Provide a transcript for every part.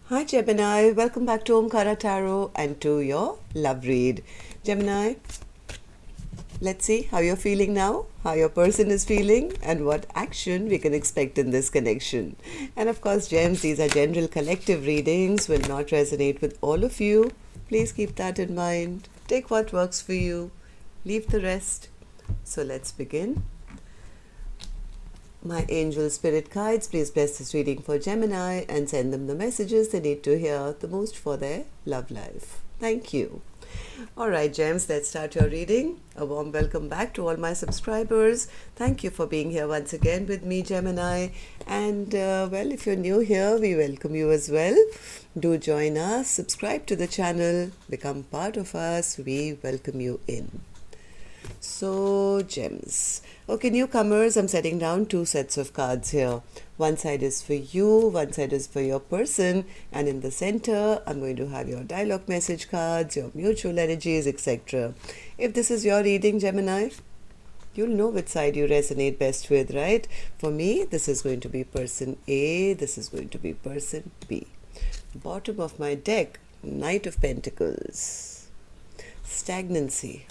Hi Gemini, welcome back to Omkaratarot and to your love read. Gemini, let's see how you're feeling now, how your person is feeling, and what action we can expect in this connection. And of course, gems, these are general collective readings, will not resonate with all of you. Please keep that in mind. Take what works for you, leave the rest. So let's begin. My angel spirit guides, please bless this reading for Gemini and send them the messages they need to hear the most for their love life. Thank you. Alright, gems, let's start your reading. A warm welcome back to all my subscribers. Thank you for being here once again with me, Gemini. And well, if you're new here, we welcome you as well. Do join us, subscribe to the channel, become part of us. We welcome you in. So, gems. Okay, newcomers, I'm setting down two sets of cards here. One side is for you, one side is for your person, and in the center, I'm going to have your dialogue message cards, your mutual energies, etc. If this is your reading, Gemini, you'll know which side you resonate best with, right? For me, this is going to be person A, this is going to be person B. Bottom of my deck, Knight of Pentacles. Stagnancy.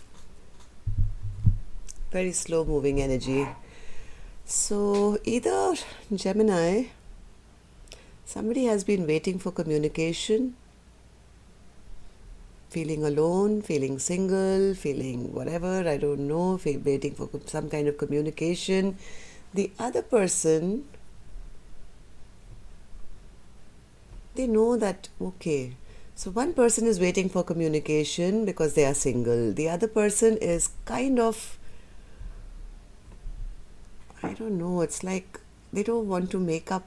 Very slow moving energy. So either Gemini, somebody has been waiting for communication, feeling alone, feeling single, feeling whatever, I don't know, waiting for some kind of communication. The other person, they know that, okay, so one person is waiting for communication because they are single. The other person is kind of, I don't know, it's like they don't want to make up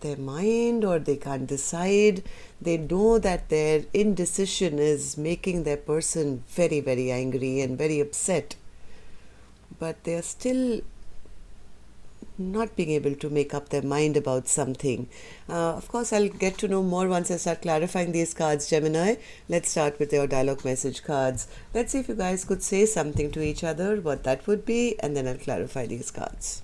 their mind, or they can't decide. They know that their indecision is making their person very, very angry and very upset. But they are still not being able to make up their mind about something. Of course, I'll get to know more once I start clarifying these cards, Gemini. Let's start with your dialogue message cards. Let's see if you guys could say something to each other, what that would be, and then I'll clarify these cards.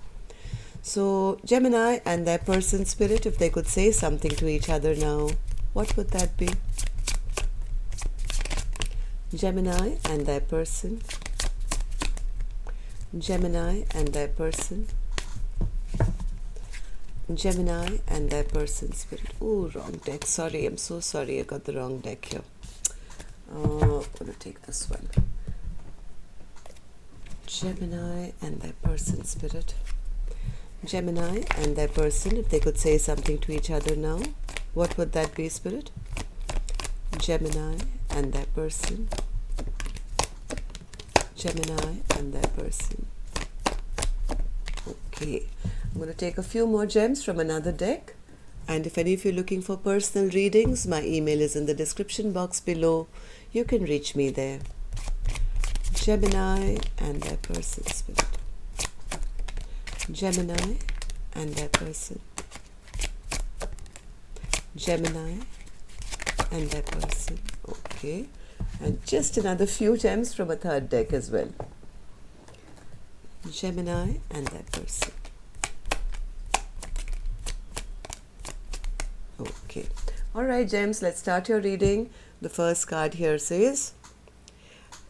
So, Gemini and their person spirit, if they could say something to each other now, what would that be? Gemini and their person. Gemini and their person. Gemini and their person spirit. Oh, wrong deck. Sorry, I'm so sorry. I got the wrong deck here. I'm going to take this one. Gemini and their person spirit. Gemini and their person, if they could say something to each other now, what would that be, spirit? Gemini and their person. Gemini and their person. Okay. I'm going to take a few more gems from another deck. And if any of you are looking for personal readings, my email is in the description box below. You can reach me there. Gemini and their person spirit. Gemini and their person. Gemini and their person. Okay. And just another few gems from a third deck as well. Gemini and their person. Okay. Alright, gems, let's start your reading. The first card here says,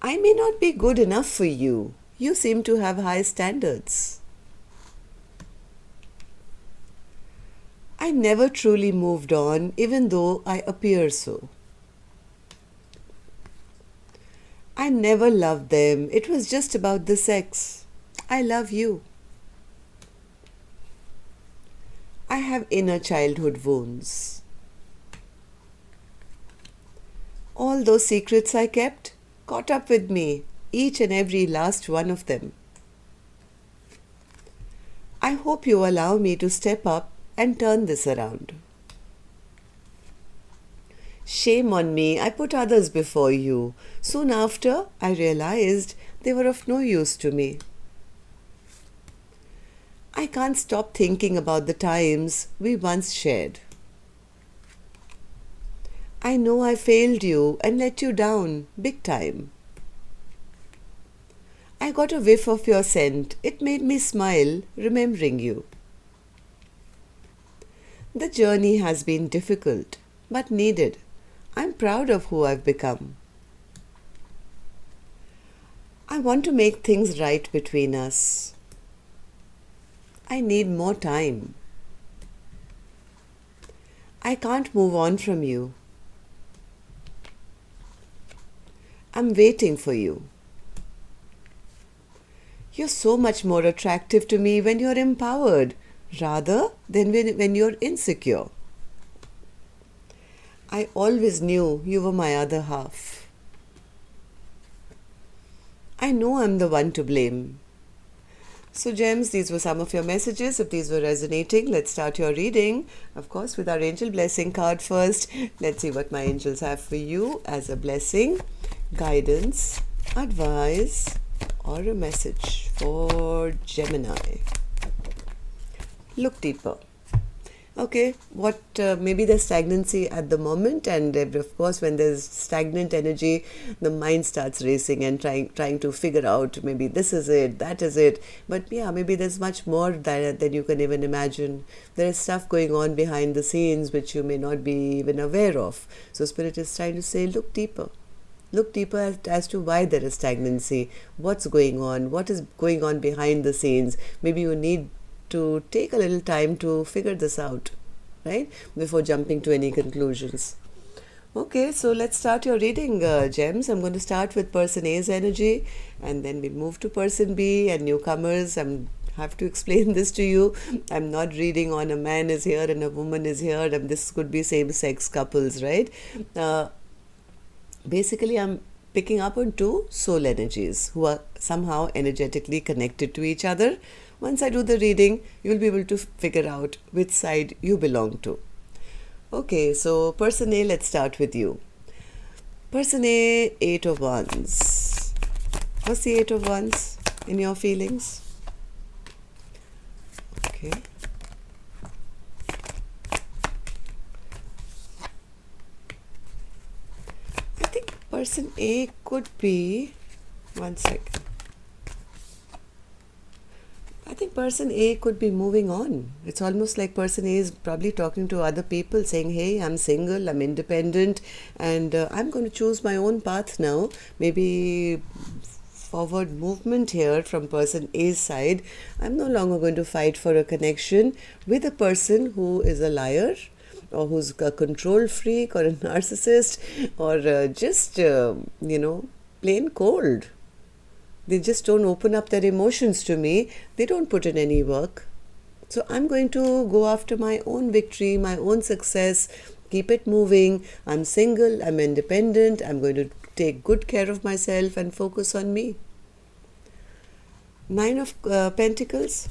I may not be good enough for you. You seem to have high standards. I never truly moved on, even though I appear so. I never loved them. It was just about the sex. I love you. I have inner childhood wounds. All those secrets I kept caught up with me, each and every last one of them. I hope you allow me to step up and turn this around. Shame on me, I put others before you. Soon after, I realized they were of no use to me. I can't stop thinking about the times we once shared. I know I failed you and let you down big time. I got a whiff of your scent. It made me smile, remembering you. The journey has been difficult. but needed. I'm proud of who I've become. I want to make things right between us. I need more time. I can't move on from you. I'm waiting for you. You're so much more attractive to me when you're empowered rather than when you're insecure. I always knew you were my other half. I know I'm the one to blame. So gems, these were some of your messages. If these were resonating, let's start your reading. Of course, with our angel blessing card first. Let's see what my angels have for you as a blessing, guidance, advice, or a message for Gemini. Look deeper. Okay, what maybe there's stagnancy at the moment, and of course when there's stagnant energy, the mind starts racing and trying to figure out maybe this is it, that is it. But yeah, maybe there's much more than you can even imagine. There is stuff going on behind the scenes which you may not be even aware of. So Spirit is trying to say, look deeper. Look deeper as to why there is stagnancy, what's going on, what is going on behind the scenes. Maybe you need to take a little time to figure this out, right? Before jumping to any conclusions. Okay, so let's start your reading, gems. I'm going to start with person A's energy, and then we'll move to person B and newcomers. Have to explain this to you. I'm not reading on a man is here and a woman is here, and this could be same-sex couples, right? Basically, I'm picking up on two soul energies who are somehow energetically connected to each other. Once I do the reading, you'll be able to figure out which side you belong to. Okay, so person A, let's start with you. Person A, 8 of Wands. What's the 8 of Wands in your feelings? Okay. I think person A could be, one second. I think person A could be moving on. It's almost like person A is probably talking to other people saying, hey, I'm single, I'm independent, and I'm going to choose my own path now. Maybe forward movement here from person A's side. I'm no longer going to fight for a connection with a person who is a liar, or who's a control freak, or a narcissist, or just, plain cold. They just don't open up their emotions to me. They don't put in any work. So I'm going to go after my own victory, my own success, keep it moving. I'm single, I'm independent, I'm going to take good care of myself and focus on me. 9 of Pentacles.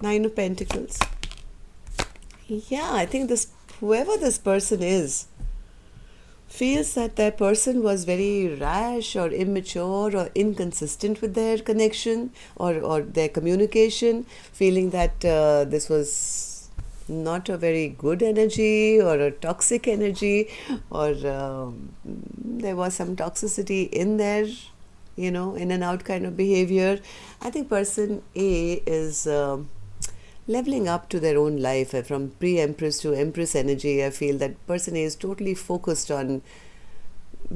9 of Pentacles. Yeah, I think whoever this person is, feels that that person was very rash or immature or inconsistent with their connection or their communication, feeling that this was not a very good energy or a toxic energy, or there was some toxicity in there, in and out kind of behavior. I think person A is leveling up to their own life. From pre-Empress to Empress energy, I feel that person A is totally focused on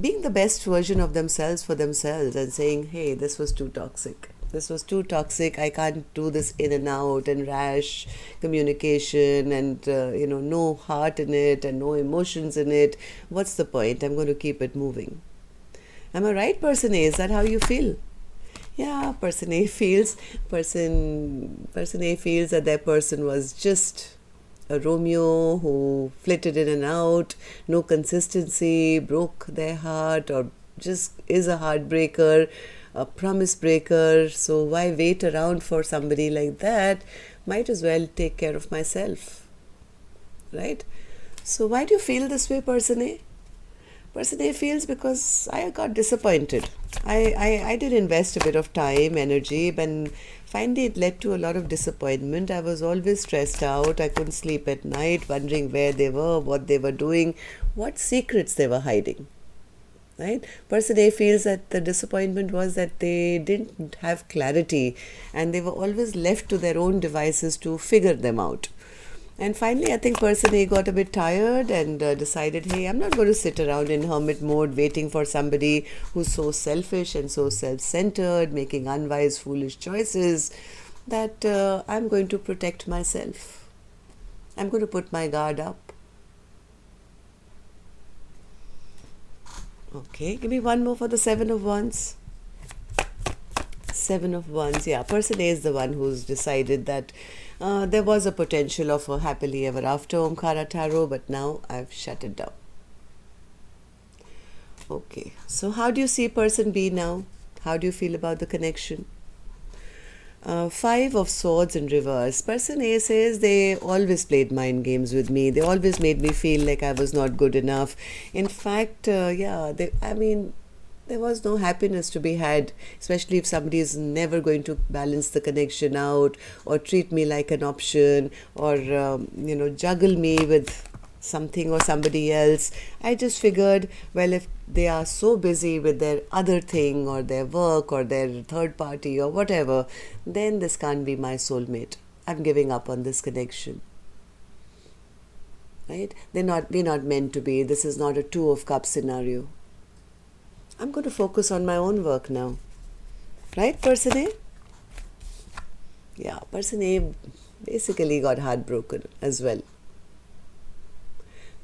being the best version of themselves for themselves and saying, hey, this was too toxic. This was too toxic. I can't do this in and out and rash communication and, no heart in it and no emotions in it. What's the point? I'm going to keep it moving. Am I right, person A? Is that how you feel? Yeah, person A feels that their person was just a Romeo who flitted in and out, no consistency, broke their heart, or just is a heartbreaker, a promise breaker. So why wait around for somebody like that? Might as well take care of myself, right? So why do you feel this way, person A? Person A feels because I got disappointed. I did invest a bit of time, energy, but finally it led to a lot of disappointment. I was always stressed out. I couldn't sleep at night, wondering where they were, what they were doing, what secrets they were hiding. Right? Person A feels that the disappointment was that they didn't have clarity and they were always left to their own devices to figure them out. And finally, I think person A got a bit tired and decided, hey, I'm not going to sit around in hermit mode waiting for somebody who's so selfish and so self-centered, making unwise, foolish choices, that I'm going to protect myself. I'm going to put my guard up. Okay, give me one more for the Seven of Wands. Seven of Wands, yeah, person A is the one who's decided that there was a potential of a happily ever after Omkaratarot, but now I've shut it down. Okay, so how do you see person B now? How do you feel about the connection? Five of Swords in reverse. Person A says they always played mind games with me. They always made me feel like I was not good enough. In fact, there was no happiness to be had, especially if somebody is never going to balance the connection out or treat me like an option or, juggle me with something or somebody else. I just figured, well, if they are so busy with their other thing or their work or their third party or whatever, then this can't be my soulmate. I'm giving up on this connection. Right? We're not meant to be. This is not a Two of Cups scenario. I'm going to focus on my own work now. Right, person A? Yeah, person A basically got heartbroken as well.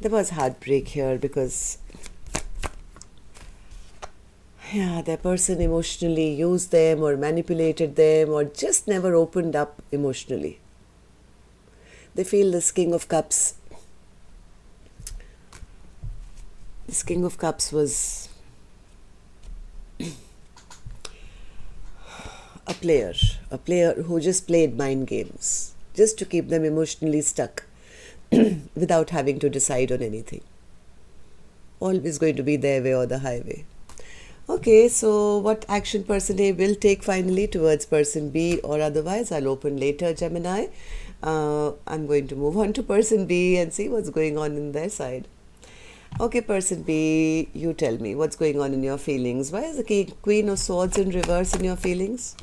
There was heartbreak here because, their person emotionally used them or manipulated them or just never opened up emotionally. They feel this King of Cups. This King of Cups was a player who just played mind games just to keep them emotionally stuck without having to decide on anything. Always going to be their way or the highway. Okay, so what action person A will take finally towards person B or otherwise, I'll open later, Gemini. I'm going to move on to person B and see what's going on in their side. Okay, person B, you tell me what's going on in your feelings. Why is the Queen of Swords in reverse in your feelings?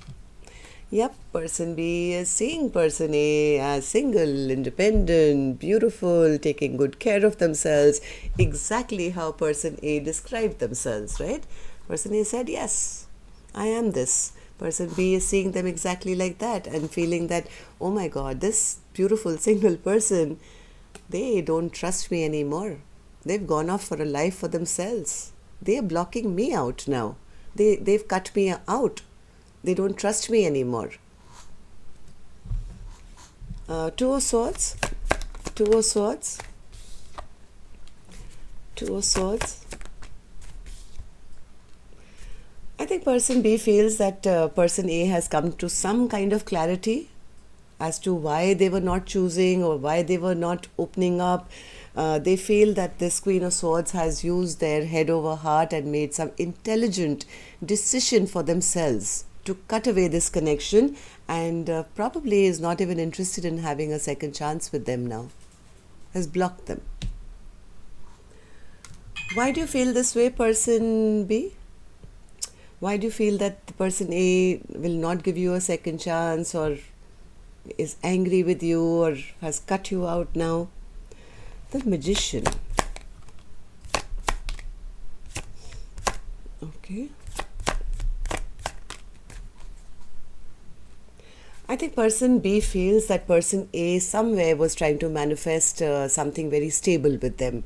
Yep, person B is seeing person A as single, independent, beautiful, taking good care of themselves, exactly how person A described themselves, right? Person A said, yes, I am this. Person B is seeing them exactly like that and feeling that, oh my God, this beautiful single person, they don't trust me anymore. They've gone off for a life for themselves. They're blocking me out now. They've cut me out. They don't trust me anymore. Two of Swords. Two of Swords. Two of Swords. I think person B feels that person A has come to some kind of clarity as to why they were not choosing or why they were not opening up. They feel that this Queen of Swords has used their head over heart and made some intelligent decision for themselves to cut away this connection and probably is not even interested in having a second chance with them now. Has blocked them. Why do you feel this way, person B? Why do you feel that the person A will not give you a second chance or is angry with you or has cut you out now? The Magician. Okay. I think person B feels that person A somewhere was trying to manifest something very stable with them.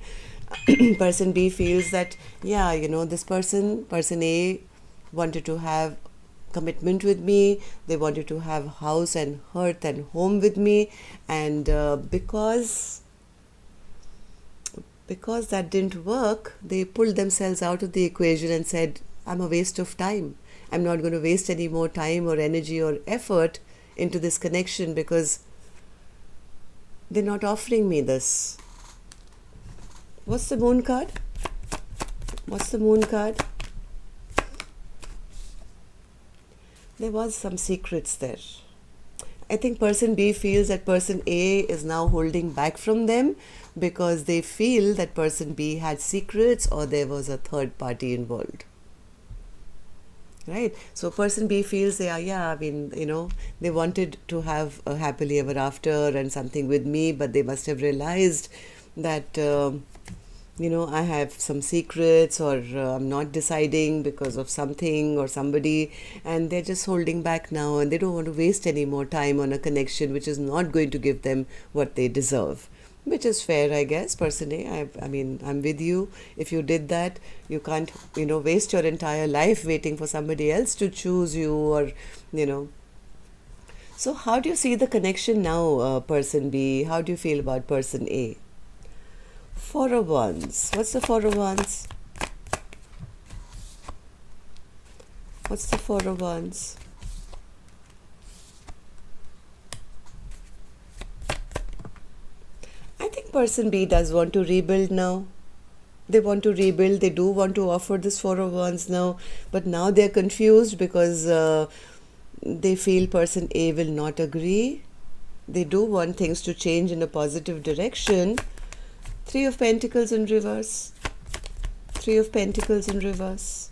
Person B feels that, this person A wanted to have commitment with me. They wanted to have house and hearth and home with me. And because that didn't work, they pulled themselves out of the equation and said, I'm a waste of time. I'm not going to waste any more time or energy or effort into this connection because they're not offering me this. What's the Moon card? What's the Moon card? There was some secrets there. I think person B feels that person A is now holding back from them because they feel that person B had secrets or there was a third party involved. right? So person B feels they are, yeah, I mean, they wanted to have a happily ever after and something with me, but they must have realized that I have some secrets, or I'm not deciding because of something or somebody, and they're just holding back now, and they don't want to waste any more time on a connection which is not going to give them what they deserve. Which is fair, I guess, person A. I mean, I'm with you. If you did that, you can't, waste your entire life waiting for somebody else to choose you, or, you know. So how do you see the connection now, person B? How do you feel about person A? Four of Wands. What's the Four of Wands? What's the Four of Wands? I think person B does want to rebuild now. They want to rebuild. They do want to offer this Four of Wands now. But now they're confused because they feel person A will not agree. They do want things to change in a positive direction. Three of Pentacles in reverse. Three of Pentacles in reverse.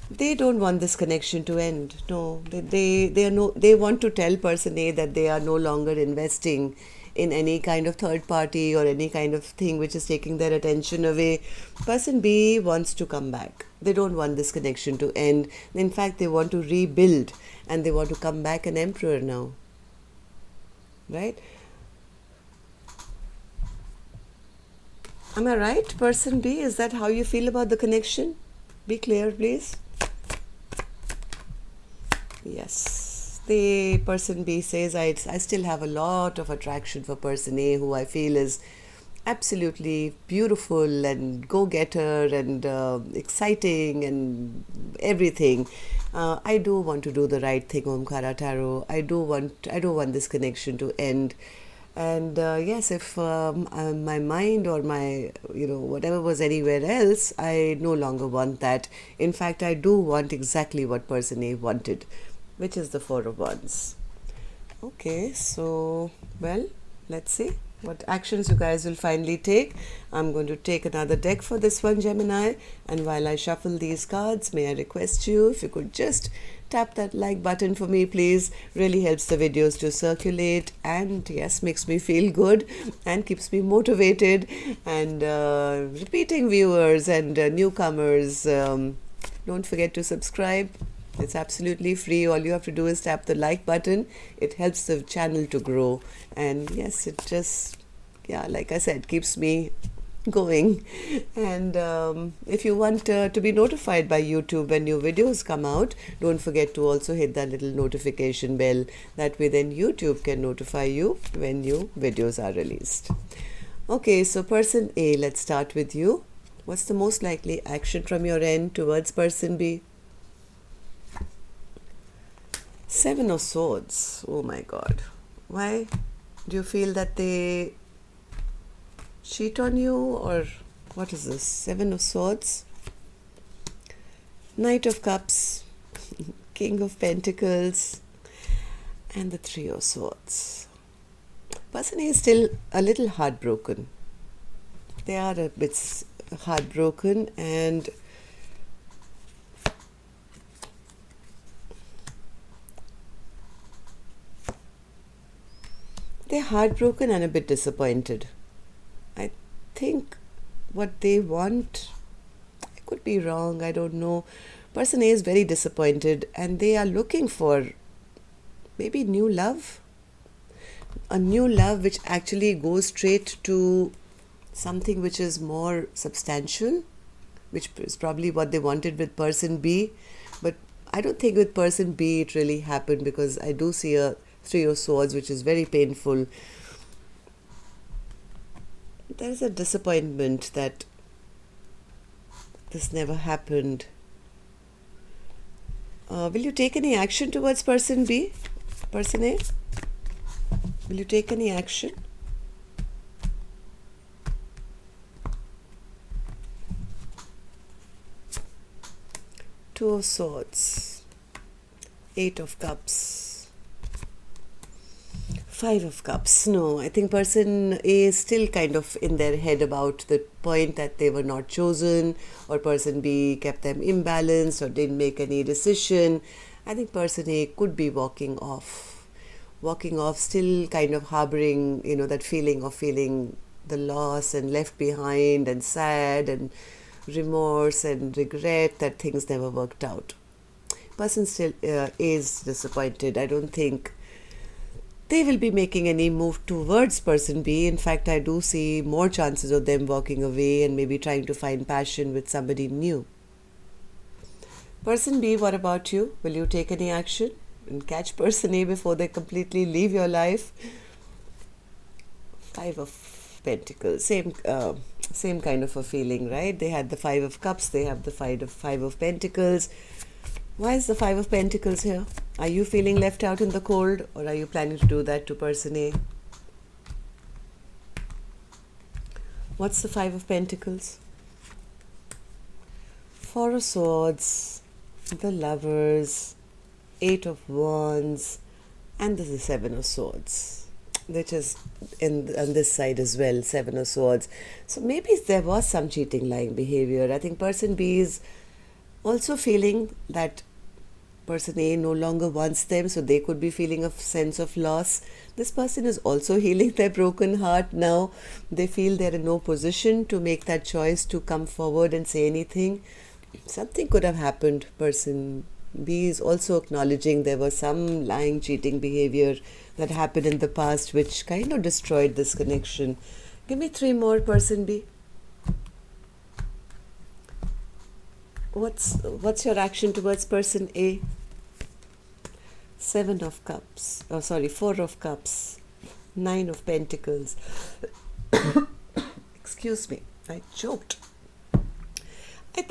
They don't want this connection to end. No, they want to tell person A that they are no longer investing in any kind of third party or any kind of thing which is taking their attention away. Person B wants to come back. They don't want this connection to end. In fact, they want to rebuild, and they want to come back an emperor now. Right? Am I right, person B? Is that how you feel about the connection? Be clear, please. Yes. The person B says, I still have a lot of attraction for person A, who I feel is absolutely beautiful and go-getter and exciting and everything. I do want to do the right thing, Omkaratarot. I don't want this connection to end. And yes, if my mind or my, whatever was anywhere else, I no longer want that. In fact, I do want exactly what person A wanted, which is the Four of Wands. Okay, so, well, let's see what actions you guys will finally take. I'm going to take another deck for this one, Gemini. And while I shuffle these cards, may I request you, if you could just tap that like button for me, please. Really helps the videos to circulate, and yes, makes me feel good and keeps me motivated. And repeating viewers and newcomers, don't forget to subscribe. It's absolutely free. All you have to do is tap the like button. It helps the channel to grow. And yes, it just, like I said, keeps me going. And if you want to be notified by YouTube when new videos come out, don't forget to also hit that little notification bell. That way then YouTube can notify you when new videos are released. Okay, so person A, let's start with you. What's the most likely action from your end towards person B? Seven of Swords. Oh my God. Why? Do you feel that they cheat on you, or what is this? Seven of Swords. Knight of Cups. King of Pentacles. And the Three of Swords. Person is still a little heartbroken. They are a bit heartbroken, and they're heartbroken and a bit disappointed. I think what they want, I could be wrong, I don't know. Person A is very disappointed, and they are looking for maybe new love. A new love which actually goes straight to something which is more substantial, which is probably what they wanted with person B. But I don't think with person B it really happened, because I do see a Three of Swords, which is very painful. There is a disappointment that this never happened. Will you take any action towards person B? Person A? Will you take any action? Two of Swords. Eight of Cups. Five of Cups. No, I think person A is still kind of in their head about the point that they were not chosen, or person B kept them imbalanced or didn't make any decision. I think person A could be walking off, still kind of harboring, that feeling of feeling the loss and left behind and sad and remorse and regret that things never worked out. Person still is disappointed. I don't think they will be making any move towards person B. In fact, I do see more chances of them walking away and maybe trying to find passion with somebody new. Person B, what about you? Will you take any action and catch person A before they completely leave your life? Five of Pentacles, same kind of a feeling, right? They had the Five of Cups, they have the Five of Pentacles. Why is the Five of Pentacles here? Are you feeling left out in the cold, or are you planning to do that to person A? What's the Five of Pentacles? Four of Swords, the Lovers, Eight of Wands, and the Seven of Swords, which is on this side as well, Seven of Swords. So maybe there was some cheating, lying behavior. I think person B is also feeling that person A no longer wants them, so they could be feeling a sense of loss. This person is also healing their broken heart now. They feel they're in no position to make that choice to come forward and say anything. Something could have happened. Person B is also acknowledging there was some lying, cheating behavior that happened in the past which kind of destroyed this connection. Give me three more, person B. What's your action towards person A? Four of Cups, Nine of Pentacles. Excuse me, I choked.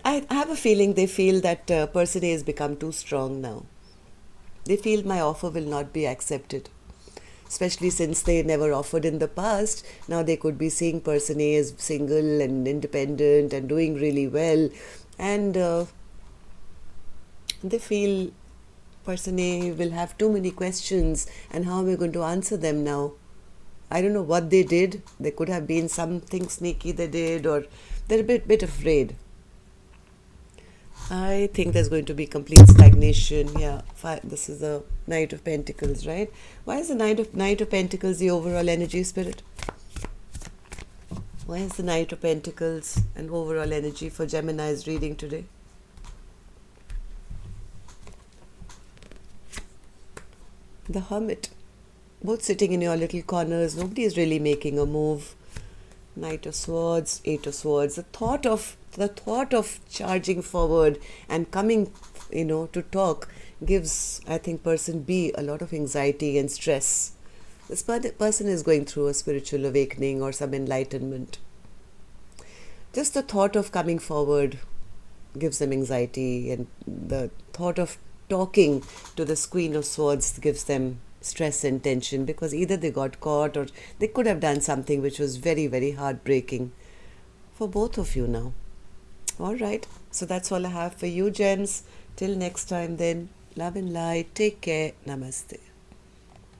I have a feeling they feel that person A has become too strong now. They feel my offer will not be accepted. Especially since they never offered in the past, now they could be seeing person A as single and independent and doing really well. And they feel person A will have too many questions, and how are we going to answer them now? I don't know what they did. There could have been something sneaky they did, or they're a bit afraid. I think there's going to be complete stagnation. Yeah, this is the Knight of Pentacles, right? Why is the Knight of Pentacles the overall energy, Spirit? Why is the Knight of Pentacles an overall energy for Gemini's reading today? The Hermit. Both sitting in your little corners. Nobody is really making a move. Knight of Swords, Eight of Swords. The thought of charging forward and coming, to talk gives, I think, person B a lot of anxiety and stress. This person is going through a spiritual awakening or some enlightenment. Just the thought of coming forward gives them anxiety, and the thought of talking to this Queen of Swords gives them stress and tension, because either they got caught or they could have done something which was very, very heartbreaking for both of you now. All right, so that's all I have for you, gems. Till next time then, love and light. Take care. Namaste.